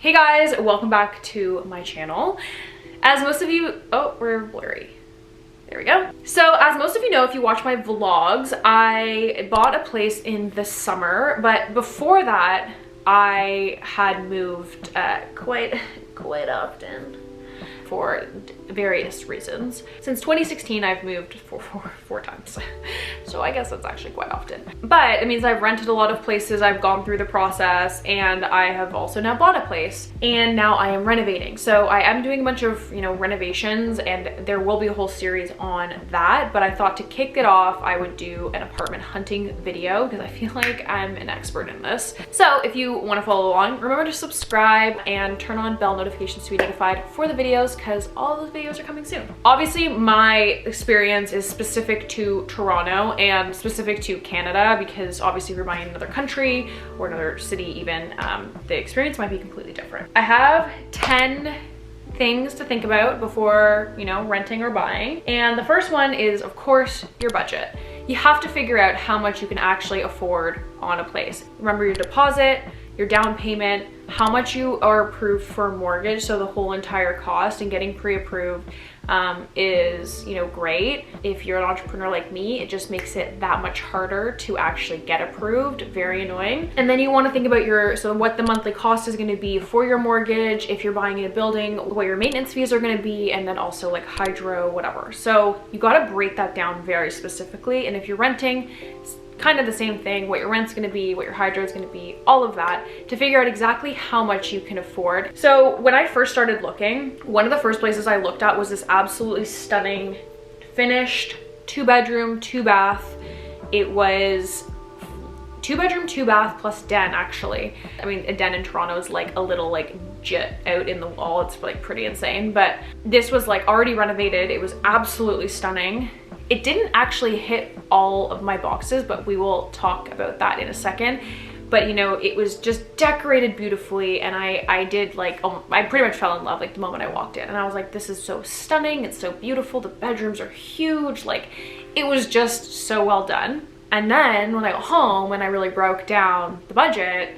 Hey guys, welcome back to my channel. As most of you, oh, we're blurry. There we go. So as most of you know, if you watch my vlogs, I bought a place in the summer, but before that, I had moved quite often for various reasons. Since 2016, I've moved four times. So I guess that's actually quite often. But it means I've rented a lot of places, I've gone through the process, and I have also now bought a place. And now I am renovating. So I am doing a bunch of, renovations, and there will be a whole series on that. But I thought to kick it off, I would do an apartment hunting video because I feel like I'm an expert in this. So if you want to follow along, remember to subscribe and turn on bell notifications to be notified for the videos, because all those videos are coming soon. Obviously, my experience is specific to Toronto and specific to Canada, because obviously if you're buying in another country or another city even, the experience might be completely different. I have 10 things to think about before, renting or buying. And the first one is, of course, your budget. You have to figure out how much you can actually afford on a place. Remember your deposit, your down payment, how much you are approved for a mortgage, so the whole entire cost, and getting pre-approved is, great. If you're an entrepreneur like me, it just makes it that much harder to actually get approved. Very annoying. And then you want to think about what the monthly cost is going to be for your mortgage, if you're buying in a building, what your maintenance fees are going to be, and then also like hydro, whatever. So you got to break that down very specifically. And if you're renting, kind of the same thing, what your rent's gonna be, what your hydro is gonna be, all of that, to figure out exactly how much you can afford. So when I first started looking, one of the first places I looked at was this absolutely stunning, finished 2-bedroom, 2-bath. It was 2-bedroom, 2-bath plus den, actually. I mean, a den in Toronto is like a little jet out in the wall. It's like pretty insane, but this was like already renovated. It was absolutely stunning. It didn't actually hit all of my boxes, but we will talk about that in a second. But it was just decorated beautifully, and I did I pretty much fell in love the moment I walked in, and I was like, this is so stunning, it's so beautiful, the bedrooms are huge, it was just so well done. And then when I got home and I really broke down the budget,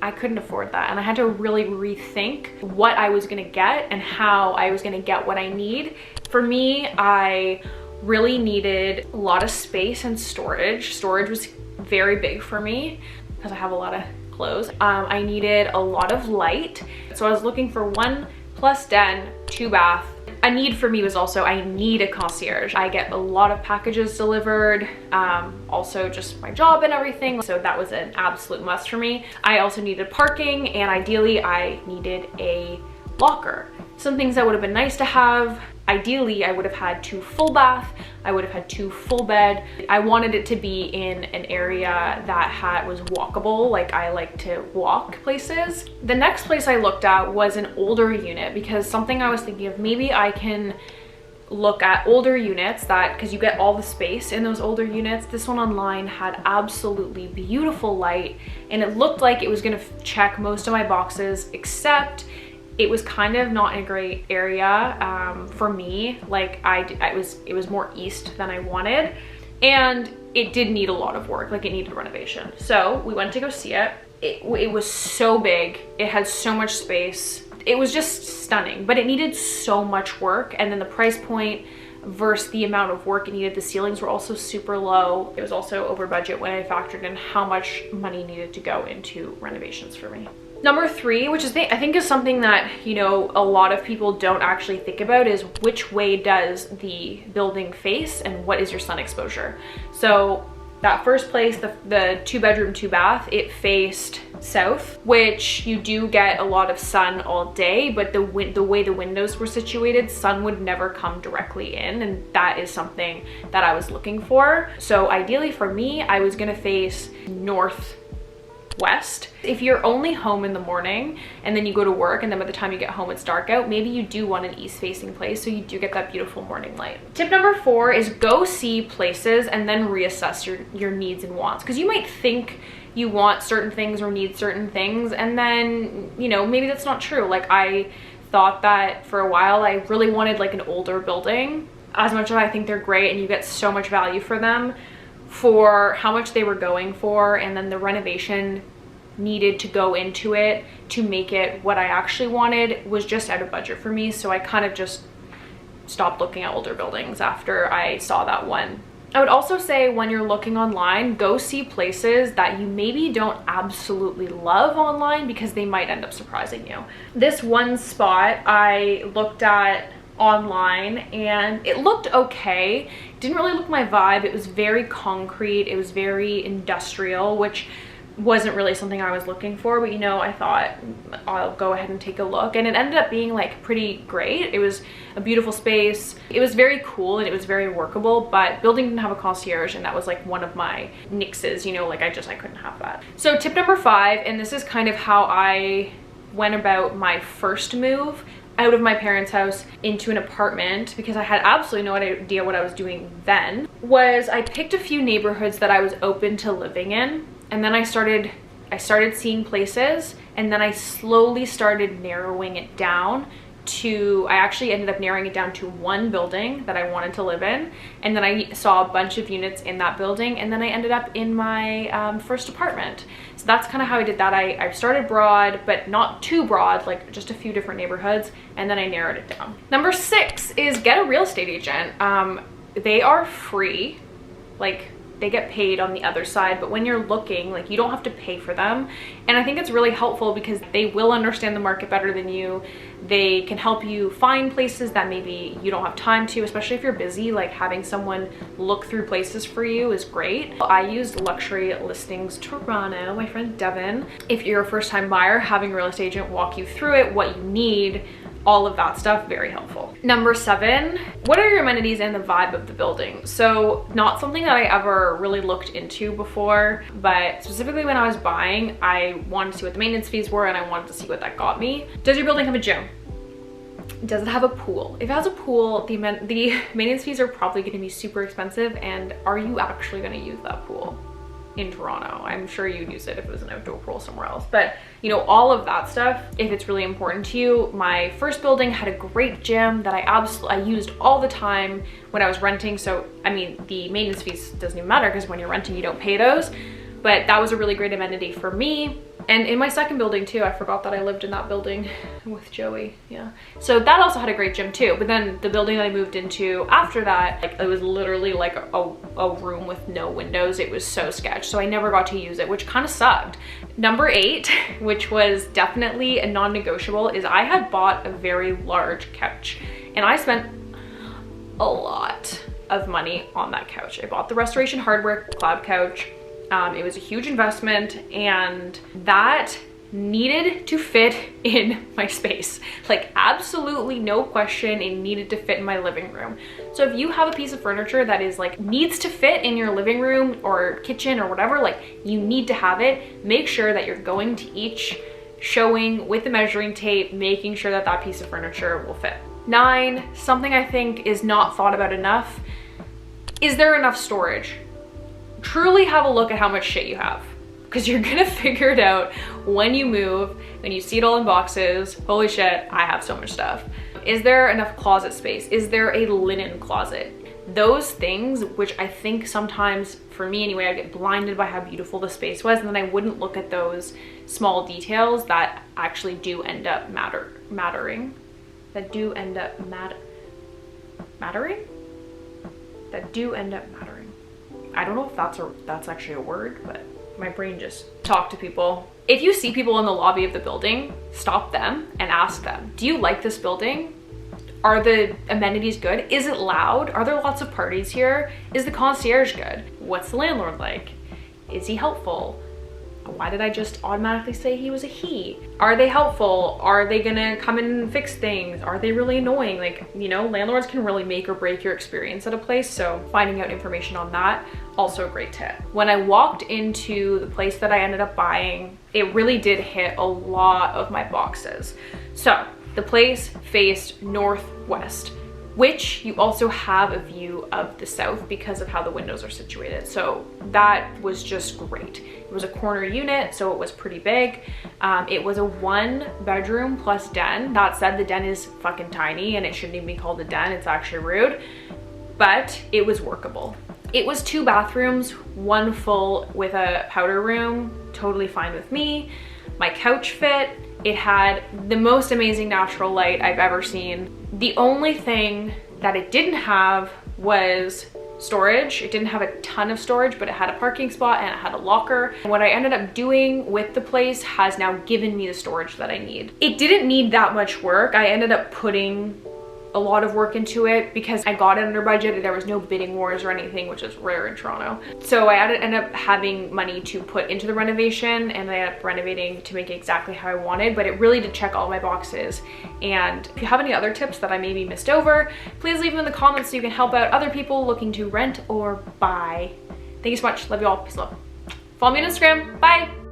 I couldn't afford that, and I had to really rethink what I was gonna get and how I was gonna get what I need. For me, I really needed a lot of space and storage. Storage was very big for me because I have a lot of clothes. I needed a lot of light. So I was looking for 1+ den, 2-bath. A need for me was also, I need a concierge. I get a lot of packages delivered, also just my job and everything. So that was an absolute must for me. I also needed parking, and ideally I needed a locker. Some things that would have been nice to have. Ideally, I would have had 2 full bath. I would have had 2 full bed. I wanted it to be in an area that was walkable. I like to walk places. The next place I looked at was an older unit, because something I was thinking of, maybe I can look at older units because you get all the space in those older units. This one online had absolutely beautiful light, and it looked like it was gonna check most of my boxes, except it was kind of not in a great area for me. It was more east than I wanted, and it did need a lot of work. It needed renovation. So we went to go see it. It was so big. It had so much space. It was just stunning, but it needed so much work. And then the price point versus the amount of work it needed. The ceilings were also super low. It was also over budget when I factored in how much money needed to go into renovations for me. Number 3, which I think is something that, a lot of people don't actually think about, is which way does the building face and what is your sun exposure? So that first place, the 2-bedroom, 2-bath, it faced south, which you do get a lot of sun all day, but the way the windows were situated, sun would never come directly in, and that is something that I was looking for. So ideally for me, I was gonna face northwest. If you're only home in the morning and then you go to work, and then by the time you get home it's dark out, maybe you do want an east facing place so you do get that beautiful morning light. Tip number 4 is go see places and then reassess your needs and wants, because you might think you want certain things or need certain things, and then maybe that's not true. I thought that for a while I really wanted an older building. As much as I think they're great and you get so much value for them, for how much they were going for, and then the renovation needed to go into it to make it what I actually wanted was just out of budget for me. So I kind of just stopped looking at older buildings after I saw that one. I would also say when you're looking online, go see places that you maybe don't absolutely love online because they might end up surprising you. This one spot I looked at online and it looked okay. Didn't really look my vibe. It was very concrete. It was very industrial, which wasn't really something I was looking for, but you know, I thought I'll go ahead and take a look, and it ended up being like pretty great. It was a beautiful space. It was very cool and it was very workable, but building didn't have a concierge, and that was like one of my nixes, you know, like I couldn't have that. So tip number 5, and this is kind of how I went about my first move out of my parents' house into an apartment, because I had absolutely no idea what I was doing then, was I picked a few neighborhoods that I was open to living in. And then I started seeing places, and then I slowly started narrowing it down to, I actually ended up narrowing it down to one building that I wanted to live in. And then I saw a bunch of units in that building, and then I ended up in my first apartment. So that's kind of how I did that. I started broad, but not too broad, like just a few different neighborhoods, and then I narrowed it down. Number 6 is get a real estate agent. They are free, like they get paid on the other side, but when you're looking, like, you don't have to pay for them. And I think it's really helpful because they will understand the market better than you. They can help you find places that maybe you don't have time to, especially if you're busy. Like, having someone look through places for you is great. I used Luxury Listings Toronto, my friend Devin. If you're a first-time buyer, having a real estate agent walk you through it, what you need, all of that stuff, very helpful. Number 7, what are your amenities and the vibe of the building? So not something that I ever really looked into before, but specifically when I was buying, I wanted to see what the maintenance fees were, and I wanted to see what that got me. Does your building have a gym? Does it have a pool? If it has a pool, the maintenance fees are probably gonna be super expensive, and are you actually gonna use that pool in Toronto? I'm sure you'd use it if it was an outdoor pool somewhere else, but you know, all of that stuff, if it's really important to you. My first building had a great gym that I used all the time when I was renting. So I mean, the maintenance fees doesn't even matter because when you're renting, you don't pay those, but that was a really great amenity for me. And in my second building too, I forgot that I lived in that building with Joey, yeah. So that also had a great gym too, but then the building that I moved into after that, like, it was literally like a room with no windows. It was so sketch, so I never got to use it, which kind of sucked. Number 8, which was definitely a non-negotiable, is I had bought a very large couch, and I spent a lot of money on that couch. I bought the Restoration Hardware Cloud Couch. It was a huge investment, and that needed to fit in my space. Like, absolutely no question, it needed to fit in my living room. So if you have a piece of furniture that is like needs to fit in your living room or kitchen or whatever, like, you need to have it, make sure that you're going to each showing with the measuring tape, making sure that that piece of furniture will fit. 9, something I think is not thought about enough. Is there enough storage? Truly have a look at how much shit you have, because you're gonna figure it out when you move, when you see it all in boxes. Holy shit, I have so much stuff. Is there enough closet space? Is there a linen closet? Those things, which I think sometimes, for me anyway, I get blinded by how beautiful the space was, and then I wouldn't look at those small details that actually do end up mattering. That do end up mattering? I don't know if that's actually a word, but my brain just talked to people. If you see people in the lobby of the building, stop them and ask them, do you like this building? Are the amenities good? Is it loud? Are there lots of parties here? Is the concierge good? What's the landlord like? Is he helpful? Why did I just automatically say he was a he? Are they helpful? Are they gonna come in and fix things? Are they really annoying? Like, you know, landlords can really make or break your experience at a place, so finding out information on that, also a great tip. When I walked into the place that I ended up buying, it really did hit a lot of my boxes. So the place faced northwest, which you also have a view of the south because of how the windows are situated. So that was just great. It was a corner unit, so it was pretty big. It was a 1-bedroom plus den. That said, the den is fucking tiny and it shouldn't even be called a den. It's actually rude, but it was workable. It was 2 bathrooms, 1 full with a powder room, totally fine with me. My couch fit. It had the most amazing natural light I've ever seen. The only thing that it didn't have was storage. It didn't have a ton of storage, but it had a parking spot and it had a locker. And what I ended up doing with the place has now given me the storage that I need. It didn't need that much work. I ended up putting a lot of work into it because I got it under budget and there was no bidding wars or anything, which is rare in Toronto. So I ended up having money to put into the renovation, and I ended up renovating to make it exactly how I wanted, but it really did check all my boxes. And if you have any other tips that I maybe missed over, please leave them in the comments so you can help out other people looking to rent or buy. Thank you so much. Love you all. Peace and love. Follow me on Instagram. Bye.